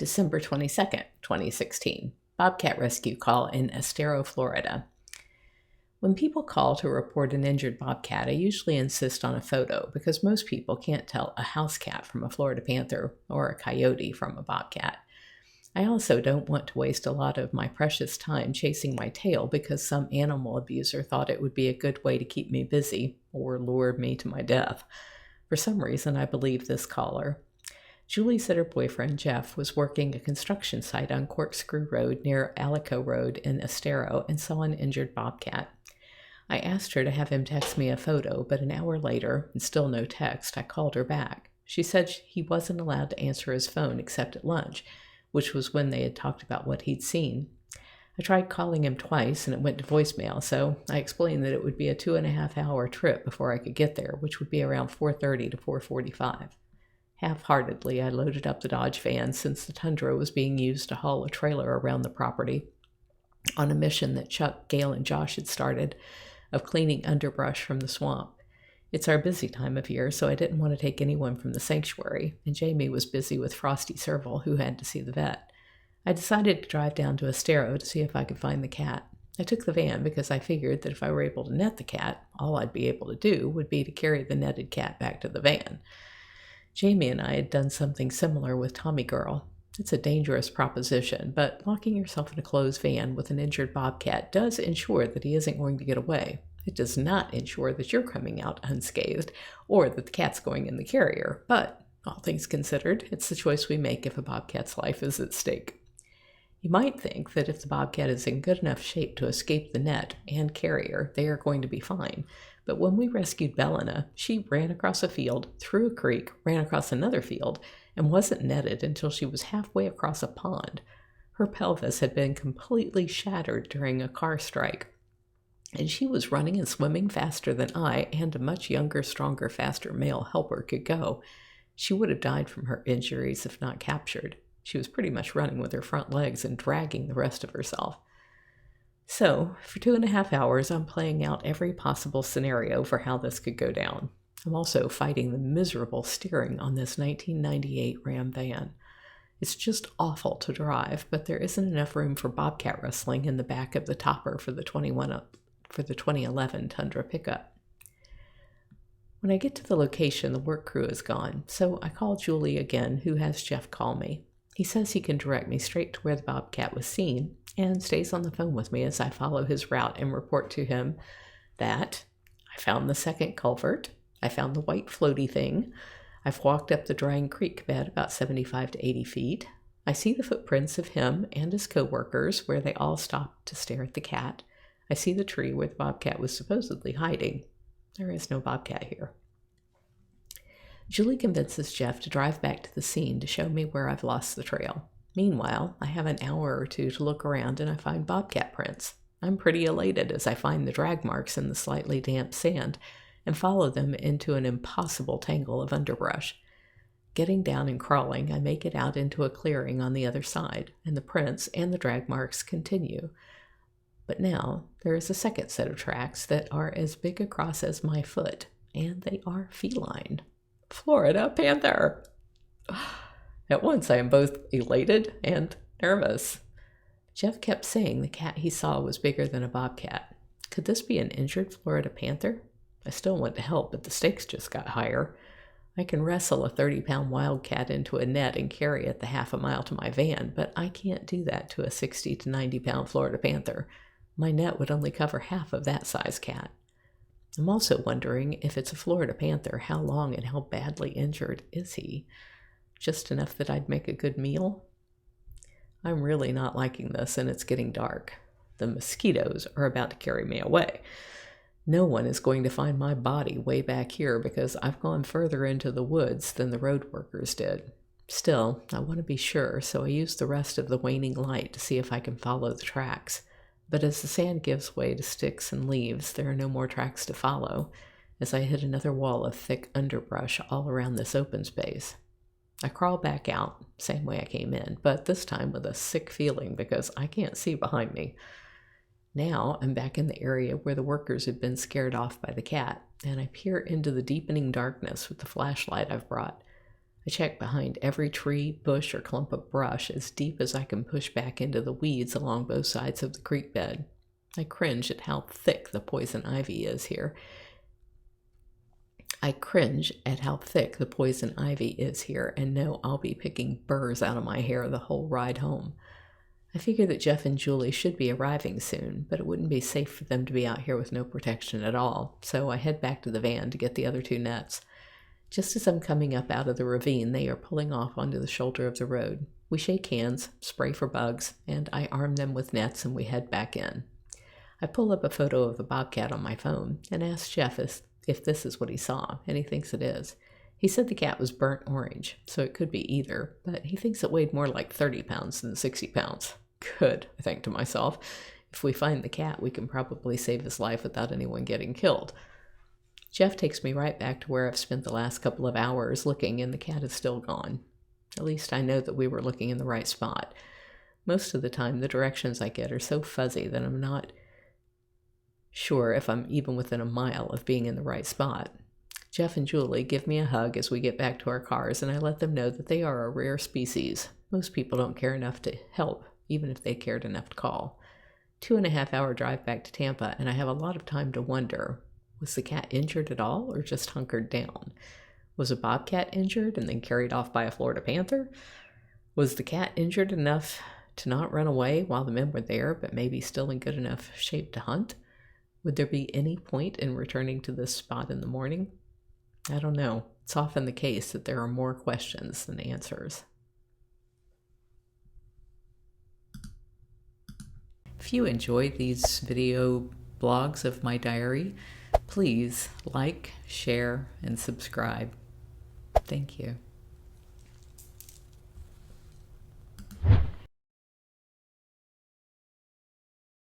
December 22nd, 2016. Bobcat Rescue call in Estero, Florida. When people call to report an injured bobcat, I usually insist on a photo because most people can't tell a house cat from a Florida Panther or a coyote from a bobcat. I also don't want to waste a lot of my precious time chasing my tail because some animal abuser thought it would be a good way to keep me busy or lure me to my death. For some reason, I believe this caller. Julie said her boyfriend, Jeff, was working a construction site on Corkscrew Road near Alico Road in Estero and saw an injured bobcat. I asked her to have him text me a photo, but an hour later, and still no text, I called her back. She said he wasn't allowed to answer his phone except at lunch, which was when they had talked about what he'd seen. I tried calling him twice and it went to voicemail, so I explained that it would be a 2.5-hour trip before I could get there, which would be around 4:30 to 4:45. Half-heartedly, I loaded up the Dodge van since the Tundra was being used to haul a trailer around the property on a mission that Chuck, Gail, and Josh had started of cleaning underbrush from the swamp. It's our busy time of year, so I didn't want to take anyone from the sanctuary, and Jamie was busy with Frosty Serval, who had to see the vet. I decided to drive down to Estero to see if I could find the cat. I took the van because I figured that if I were able to net the cat, all I'd be able to do would be to carry the netted cat back to the van. Jamie and I had done something similar with Tommy Girl. It's a dangerous proposition, but locking yourself in a closed van with an injured bobcat does ensure that he isn't going to get away. It does not ensure that you're coming out unscathed or that the cat's going in the carrier, but all things considered, it's the choice we make if a bobcat's life is at stake. You might think that if the bobcat is in good enough shape to escape the net and carrier, they are going to be fine. But when we rescued Bellana, she ran across a field, through a creek, ran across another field, and wasn't netted until she was halfway across a pond. Her pelvis had been completely shattered during a car strike, and she was running and swimming faster than I and a much younger, stronger, faster male helper could go. She would have died from her injuries if not captured. She was pretty much running with her front legs and dragging the rest of herself. So, for 2.5 hours, I'm playing out every possible scenario for how this could go down. I'm also fighting the miserable steering on this 1998 Ram van. It's just awful to drive, but there isn't enough room for bobcat wrestling in the back of the topper for the 2011 Tundra pickup. When I get to the location, the work crew is gone, so I call Julie again, who has Jeff call me. He says he can direct me straight to where the bobcat was seen, and stays on the phone with me as I follow his route and report to him that I found the second culvert, I found the white floaty thing, I've walked up the drying creek bed about 75 to 80 feet, I see the footprints of him and his co-workers where they all stopped to stare at the cat, I see the tree where the bobcat was supposedly hiding. There is no bobcat here. Julie convinces Jeff to drive back to the scene to show me where I've lost the trail. Meanwhile, I have an hour or two to look around and I find bobcat prints. I'm pretty elated as I find the drag marks in the slightly damp sand and follow them into an impossible tangle of underbrush. Getting down and crawling, I make it out into a clearing on the other side, and the prints and the drag marks continue. But now, there is a second set of tracks that are as big across as my foot, and they are feline. Florida Panther! At once I am both elated and nervous. Jeff kept saying the cat he saw was bigger than a bobcat. Could this be an injured Florida Panther? I still want to help, but the stakes just got higher. I can wrestle a 30-pound wildcat into a net and carry it the half a mile to my van, but I can't do that to a 60 to 90-pound Florida Panther. My net would only cover half of that size cat. I'm also wondering if it's a Florida Panther, how long and how badly injured is he? Just enough that I'd make a good meal? I'm really not liking this, and it's getting dark. The mosquitoes are about to carry me away. No one is going to find my body way back here because I've gone further into the woods than the road workers did. Still, I want to be sure, so I use the rest of the waning light to see if I can follow the tracks. But as the sand gives way to sticks and leaves, there are no more tracks to follow, as I hit another wall of thick underbrush all around this open space. I crawl back out, same way I came in, but this time with a sick feeling because I can't see behind me. Now I'm back in the area where the workers had been scared off by the cat, and I peer into the deepening darkness with the flashlight I've brought. I check behind every tree, bush, or clump of brush as deep as I can push back into the weeds along both sides of the creek bed. I cringe at how thick the poison ivy is here. and know I'll be picking burrs out of my hair the whole ride home. I figure that Jeff and Julie should be arriving soon, but it wouldn't be safe for them to be out here with no protection at all, so I head back to the van to get the other two nets. Just as I'm coming up out of the ravine, they are pulling off onto the shoulder of the road. We shake hands, spray for bugs, and I arm them with nets and we head back in. I pull up a photo of the bobcat on my phone and ask Jeff if this is what he saw, and he thinks it is. He said the cat was burnt orange, so it could be either, but he thinks it weighed more like 30 pounds than 60 pounds. Good, I think to myself. If we find the cat, we can probably save his life without anyone getting killed. Jeff takes me right back to where I've spent the last couple of hours looking, and the cat is still gone. At least I know that we were looking in the right spot. Most of the time, the directions I get are so fuzzy that I'm not sure if I'm even within a mile of being in the right spot. Jeff and Julie give me a hug as we get back to our cars, and I let them know that they are a rare species. Most people don't care enough to help, even if they cared enough to call. 2.5-hour drive back to Tampa, and I have a lot of time to wonder, was the cat injured at all or just hunkered down? Was a bobcat injured and then carried off by a Florida Panther? Was the cat injured enough to not run away while the men were there, but maybe still in good enough shape to hunt? Would there be any point in returning to this spot in the morning? I don't know. It's often the case that there are more questions than answers. If you enjoy these video blogs of my diary, please like, share, and subscribe. Thank you.